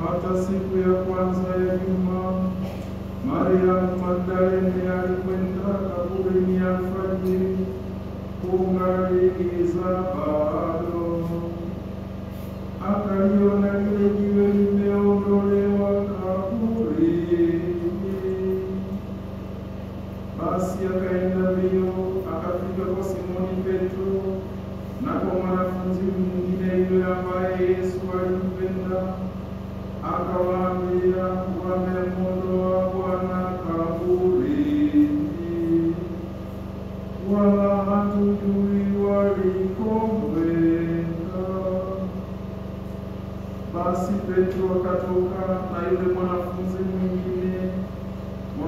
Hata siku ya kwanza ya juma, Mariamu Magdalene alikwenda kaburini alfajiri, kungali giza bado. Akaliona lile jiwe limeondolewa kaburini. Basi akaenda mbio, akafika kwa Simoni Petro na kwa mwanafunzi mwingine yule ambaye Yesu alimpenda. Akawaambia, wamemuondoa Bwana kaburini, wala hatujui walikokwenda. Basi Petro akatoka na yule mwanafunzi mwingine,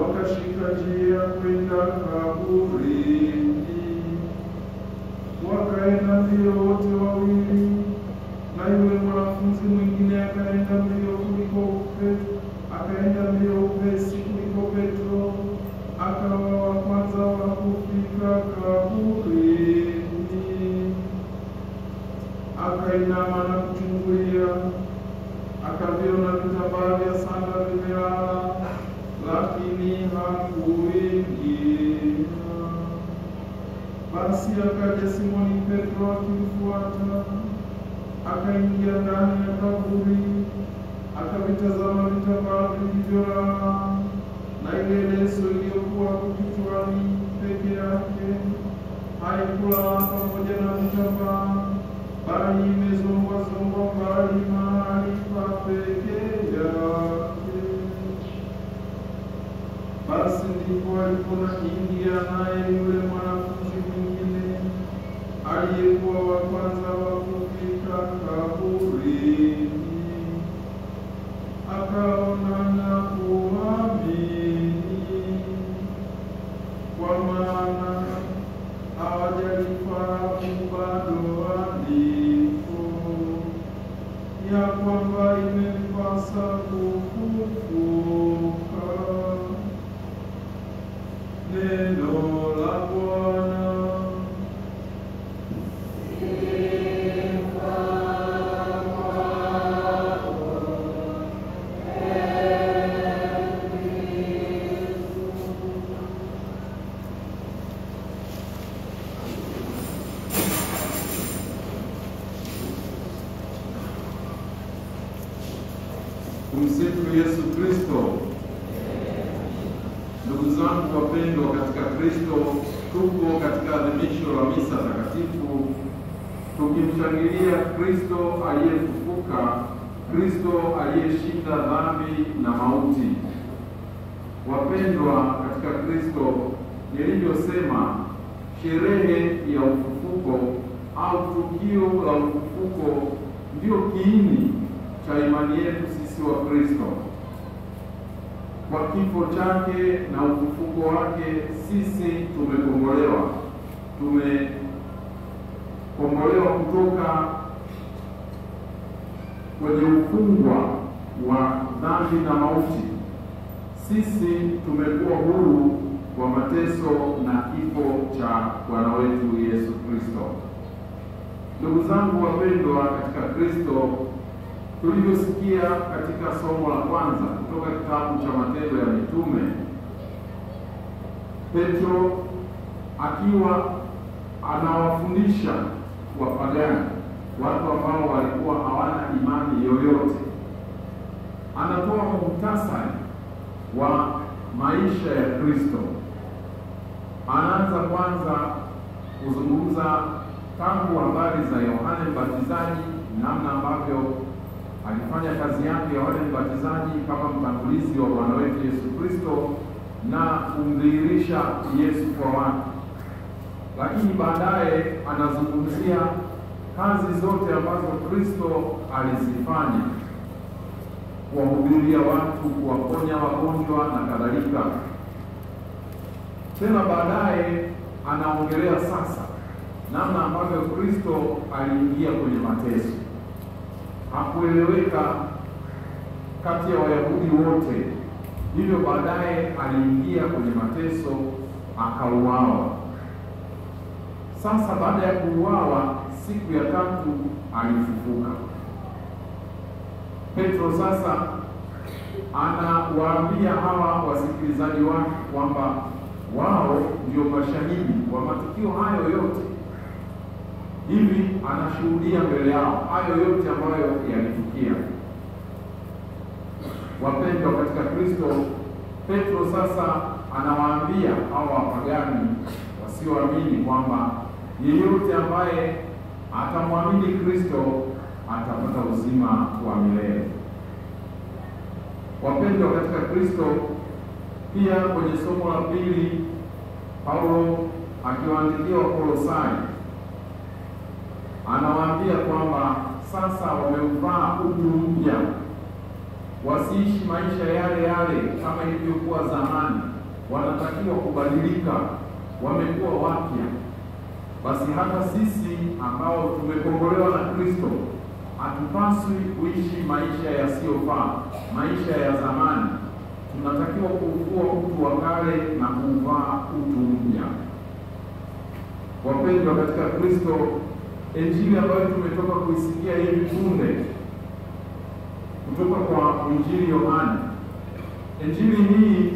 wakashika njia kwenda kaburini. Wakaenda mbio wote wawili, na yule mwanafunzi mwingine akaenda mbio upesi kuliko Petro, akawa wa kwanza wa kufika kaburini. Akainama na kuchungulia, akaviona vitambaa vya sanda vimelala, lakini hakuingia. Basi akaja Simoni Petro akimfuata, akaingia ndani ya kaburi, akavitazama vitambaa vilivyolala na ile leso iliyokuwa kichwani peke yake. Haikulala pamoja na vitambaa, bali imezongwazongwa mbali mahali pa peke yake. Basi ndipo alipoingia naye yule mwanafunzi mwingine aliyekuwa wa kwanza wa kufika kaburini, akaona na kuamini, kwa maana hawajalifahamu bado andiko ya kwamba imempasa kufufuka. Neno la Bwana. Tumsifu Yesu Kristo. Ndugu zangu wapendwa katika Kristo, tuko katika adhimisho la misa takatifu tukimshangilia Kristo aliyefufuka, Kristo aliyeshinda dhambi na mauti. Wapendwa katika Kristo, nilivyosema, sherehe ya ufufuko au tukio la ufufuko ndio kiini cha imani yetu sisi wa Kristo. Kwa kifo chake na ufufuko wake sisi tumekombolewa. Tumekombolewa kutoka kwenye ufungwa wa dhambi na mauti. Sisi tumekuwa huru kwa mateso na kifo cha Bwana wetu Yesu Kristo. Ndugu zangu wapendwa katika Kristo, tulivyosikia katika somo la kwanza kutoka kitabu cha Matendo ya Mitume, Petro akiwa anawafundisha wapagani, watu ambao walikuwa hawana imani yoyote, anatoa muhtasari wa maisha ya Kristo. Anaanza kwanza kuzungumza tangu habari za Yohane Mbatizaji, namna ambavyo alifanya kazi yake Yohane Mbatizaji kama mtangulizi wa Bwana wetu Yesu Kristo na kumdhihirisha Yesu kwa watu. Lakini baadaye anazungumzia kazi zote ambazo Kristo alizifanya, kuwahubiria watu, kuwaponya wagonjwa na kadhalika. Tena baadaye anaongelea sasa namna ambavyo Kristo aliingia kwenye mateso. Hakueleweka kati ya Wayahudi wote, hivyo baadaye aliingia kwenye mateso, akauawa. Sasa baada ya kuuawa, siku ya tatu alifufuka. Petro sasa anawaambia hawa wasikilizaji wake kwamba wao ndio mashahidi wa matukio hayo yote. Hivi anashuhudia mbele yao hayo yote ambayo yalitukia. Wapendwa katika Kristo, Petro sasa anawaambia hawa wapagani wasioamini kwamba yeyote ambaye atamwamini Kristo atapata uzima wa milele. Wapendwa katika Kristo, pia kwenye somo la pili Paulo akiwaandikia Wakolosai anawaambia kwamba sasa wameuvaa utu mpya, wasiishi maisha yale yale kama ilivyokuwa zamani, wanatakiwa kubadilika, wamekuwa wapya. Basi hata sisi ambao tumekombolewa na Kristo hatupaswi kuishi maisha yasiyofaa, maisha ya zamani. Tunatakiwa kuuvua utu wa kale na kuuvaa utu mpya. Wapendwa katika Kristo, Injili ambayo tumetoka kuisikia hivi punde kutoka kwa Injili Yohana, Injili hii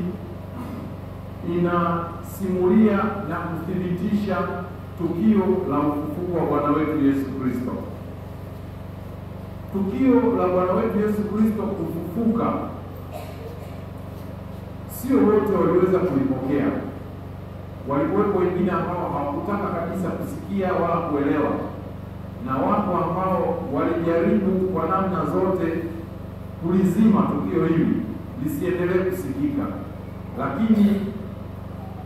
inasimulia na kuthibitisha tukio la ufufuko wa Bwana wetu Yesu Kristo. Tukio la Bwana wetu Yesu Kristo kufufuka, sio wote waliweza kulipokea. Walikuwepo wengine ambao hawakutaka kabisa kusikia wala kuelewa, na wapo ambao walijaribu kwa namna zote kulizima tukio hili lisiendelee kusikika. Lakini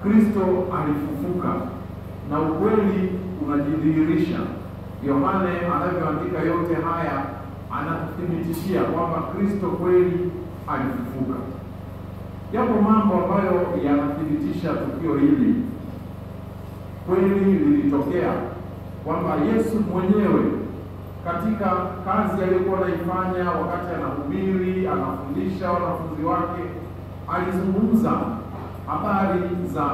Kristo alifufuka na ukweli unajidhihirisha. Yohane anavyoandika yote haya anatuthibitishia kwamba Kristo kweli alifufuka. Yapo mambo ambayo yanathibitisha tukio hili kweli lilitokea, kwamba Yesu mwenyewe katika kazi aliyokuwa anaifanya wakati anahubiri, anafundisha wanafunzi wake, alizungumza habari za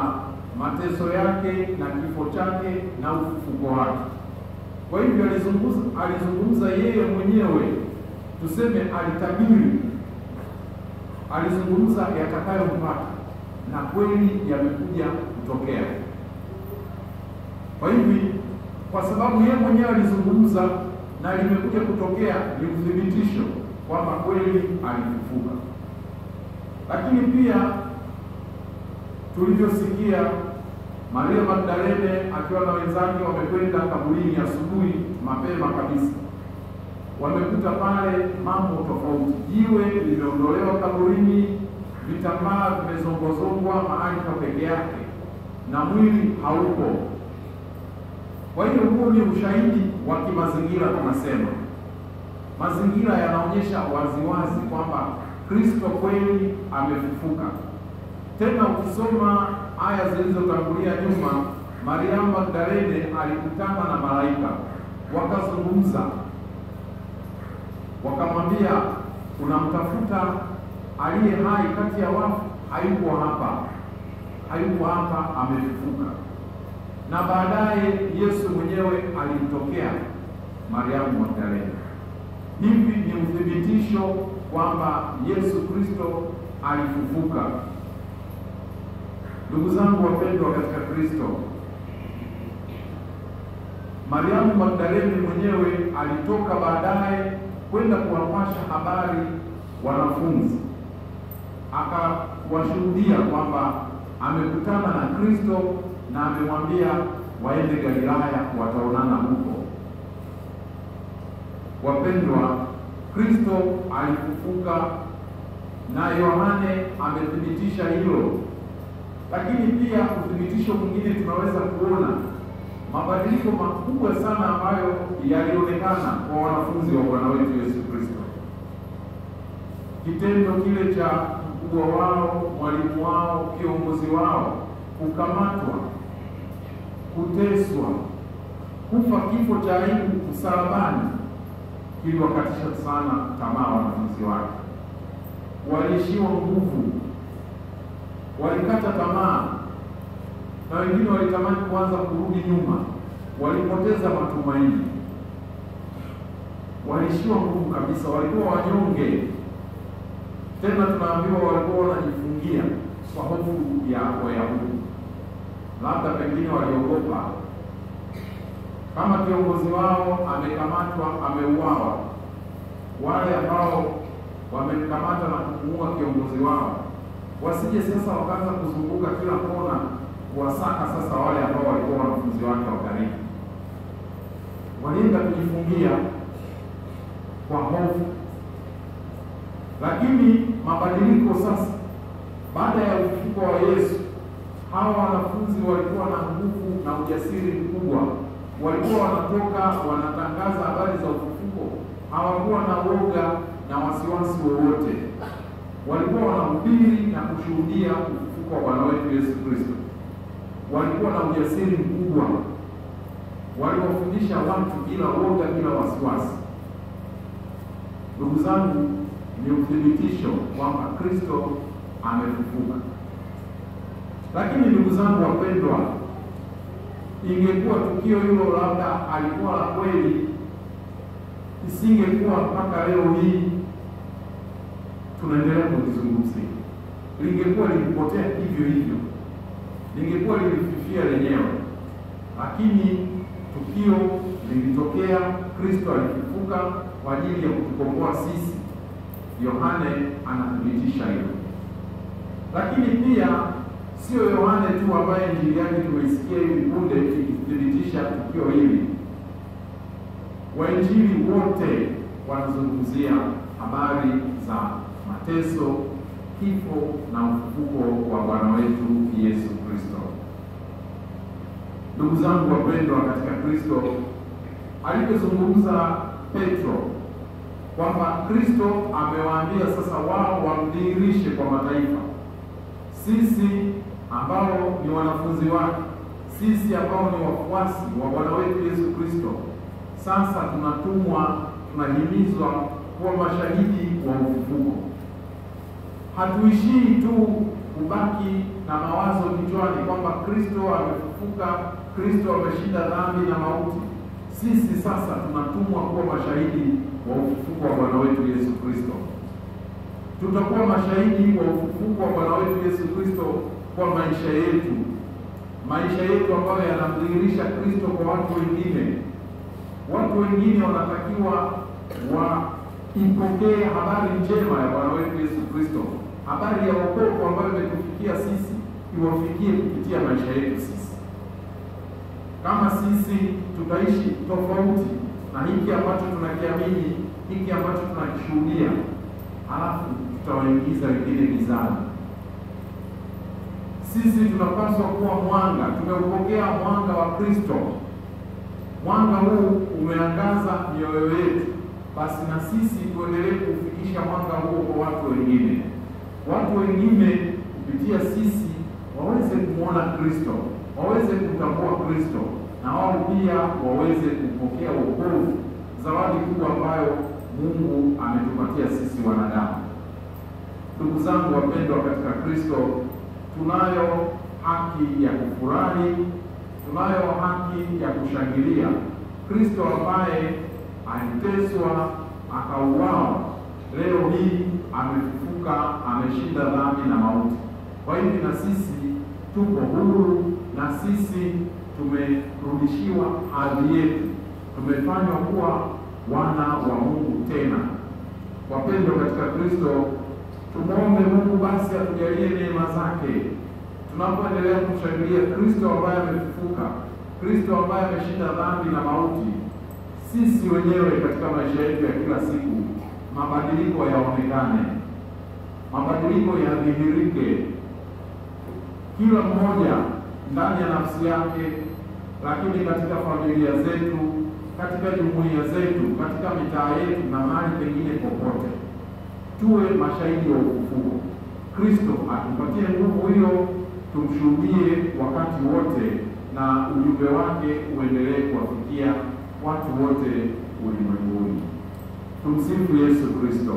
mateso yake na kifo chake na ufufuko wake. Kwa hivyo alizungumza yeye mwenyewe, tuseme alitabiri, alizungumza yatakayompata, na kweli yamekuja kutokea. Kwa hivyo kwa sababu yeye mwenyewe alizungumza na limekuja kutokea, ni uthibitisho kwamba kweli alifufuka. Lakini pia tulivyosikia, Maria Magdalene akiwa na wenzake wamekwenda kaburini asubuhi mapema kabisa, wamekuta pale mambo tofauti. Jiwe limeondolewa kaburini, vitambaa vimezongozongwa mahali pa peke yake, na mwili haupo. Kwa hiyo huo ni ushahidi wa kimazingira. Tunasema mazingira yanaonyesha waziwazi kwamba Kristo kweli amefufuka. Tena ukisoma aya zilizotangulia nyuma, Maria Magdalene alikutana na malaika, wakazungumza, wakamwambia, unamtafuta aliye hai kati ya wafu, hayupo hapa, amefufuka. Na baadaye Yesu mwenyewe alimtokea Mariamu Magdalene. Hivi ni uthibitisho kwamba Yesu Kristo alifufuka. Ndugu zangu wapendwa katika Kristo, Mariamu Magdalene mwenyewe alitoka baadaye kwenda kuwapasha habari wanafunzi, akawashuhudia kwamba amekutana na Kristo na amemwambia waende Galilaya, wataonana huko. Wapendwa, Kristo alifufuka na Yohane amethibitisha hilo. Lakini pia uthibitisho mwingine tunaweza kuona mabadiliko makubwa sana ambayo yalionekana kwa wanafunzi wa Bwana wetu Yesu Kristo. Kitendo kile cha mkubwa wao, mwalimu wao, kiongozi wao kukamatwa, kuteswa, kufa kifo cha aibu msalabani, kiliwakatisha sana tamaa wanafunzi wake. Waliishiwa nguvu, walikata tamaa, na wengine walitamani kuanza kurudi nyuma, walipoteza matumaini. walishiwa nguvu kabisa, walikuwa wanyonge. Tena tunaambiwa walikuwa wanajifungia kwa hofu ya Wayahudi. Labda pengine waliogopa kama kiongozi wao amekamatwa, ameuawa, wale ambao wamemkamata na kumuua kiongozi wao wasije sasa wakaanza kuzunguka kila kona kuwasaka sasa wale ambao walikuwa wanafunzi wake wa karibu. Walienda kujifungia kwa hofu. Lakini mabadiliko sasa, baada ya ufufuko wa Yesu, hawa wanafunzi walikuwa na nguvu na ujasiri mkubwa. Walikuwa wanatoka wanatangaza habari za ufufuko, hawakuwa na woga na wasiwasi wowote. Walikuwa wanahubiri na kushuhudia ufufuko wa Bwana wetu Yesu Kristo. Walikuwa na ujasiri mkubwa, waliwafundisha watu bila woga, bila wasiwasi. Ndugu zangu, ni uthibitisho kwamba Kristo amefufuka. Lakini ndugu zangu wapendwa, ingekuwa tukio hilo labda alikuwa la kweli, isingekuwa mpaka leo hii tunaendelea kuzungumzia. Lingekuwa lilipotea hivyo hivyo, lingekuwa lilififia lenyewe. Lakini tukio lilitokea, Kristo alifufuka kwa ajili ya kutukomboa sisi. Yohane anathibitisha hilo. Lakini pia sio Yohane tu ambaye injili yake tumeisikia hivi punde ikithibitisha tukio hili. Wainjili wote wanazungumzia habari za mateso, kifo na ufufuko wa Bwana wetu Yesu Kristo. Ndugu zangu wapendwa katika Kristo, alipozungumza Petro kwamba Kristo amewaambia sasa wao wamdhihirishe kwa mataifa, sisi ambao ni wanafunzi wake, sisi ambao ni wafuasi wa Bwana wetu Yesu Kristo, sasa tunatumwa, tunahimizwa kuwa mashahidi wa ufufuko. Hatuishii tu kubaki na mawazo kichwani kwamba Kristo amefufuka, Kristo ameshinda dhambi na mauti. Sisi sasa tunatumwa kuwa mashahidi wa ufufuko wa Bwana wetu Yesu Kristo. Tutakuwa mashahidi wa ufufuko wa Bwana wetu Yesu Kristo kwa maisha yetu. Maisha yetu ambayo yanamdhihirisha Kristo kwa watu wengine. Watu wengine wanatakiwa waipokee habari njema ya Bwana wetu Yesu Kristo. Habari ya wokovu ambayo imetufikia sisi, iwafikie kupitia maisha yetu sisi. Kama sisi tutaishi tofauti na hiki ambacho tunakiamini, hiki ambacho tunakishuhudia, halafu tutawaingiza wengine gizani. Sisi tunapaswa kuwa mwanga. Tumeupokea mwanga wa Kristo. Mwanga huu umeangaza mioyo yetu. Basi na sisi tuendelee kufikisha mwanga huo kwa watu wengine. Watu wengine kupitia sisi waweze kumwona Kristo, waweze kutambua Kristo, na wao pia waweze kupokea wokovu, zawadi kubwa ambayo Mungu ametupatia sisi wanadamu. Ndugu zangu wapendwa katika Kristo, tunayo haki ya kufurahi, tunayo haki ya kushangilia. Kristo ambaye aliteswa akauawa, leo hii amefufuka, ameshinda dhambi na mauti. Kwa hiyo na sisi tuko huru, na sisi tumerudishiwa hadhi yetu, tumefanywa kuwa wana wa Mungu tena. Wapendwa katika Kristo, tumwombe Mungu basi atujalie neema zake tunapoendelea kumshangilia Kristo ambaye amefufuka, Kristo ambaye ameshinda dhambi na mauti. Sisi wenyewe katika maisha yetu ya kila siku, mabadiliko yaonekane, mabadiliko yadhihirike, kila mmoja ndani ya nafsi yake, lakini katika familia zetu, katika jumuiya zetu, katika mitaa yetu na mahali pengine popote, tuwe mashahidi wa ufufuko. Kristo atupatie nguvu hiyo, tumshuhudie wakati wote, na ujumbe wake uendelee kuwafikia watu wote ulimwenguni. Tumsifu Yesu Kristo.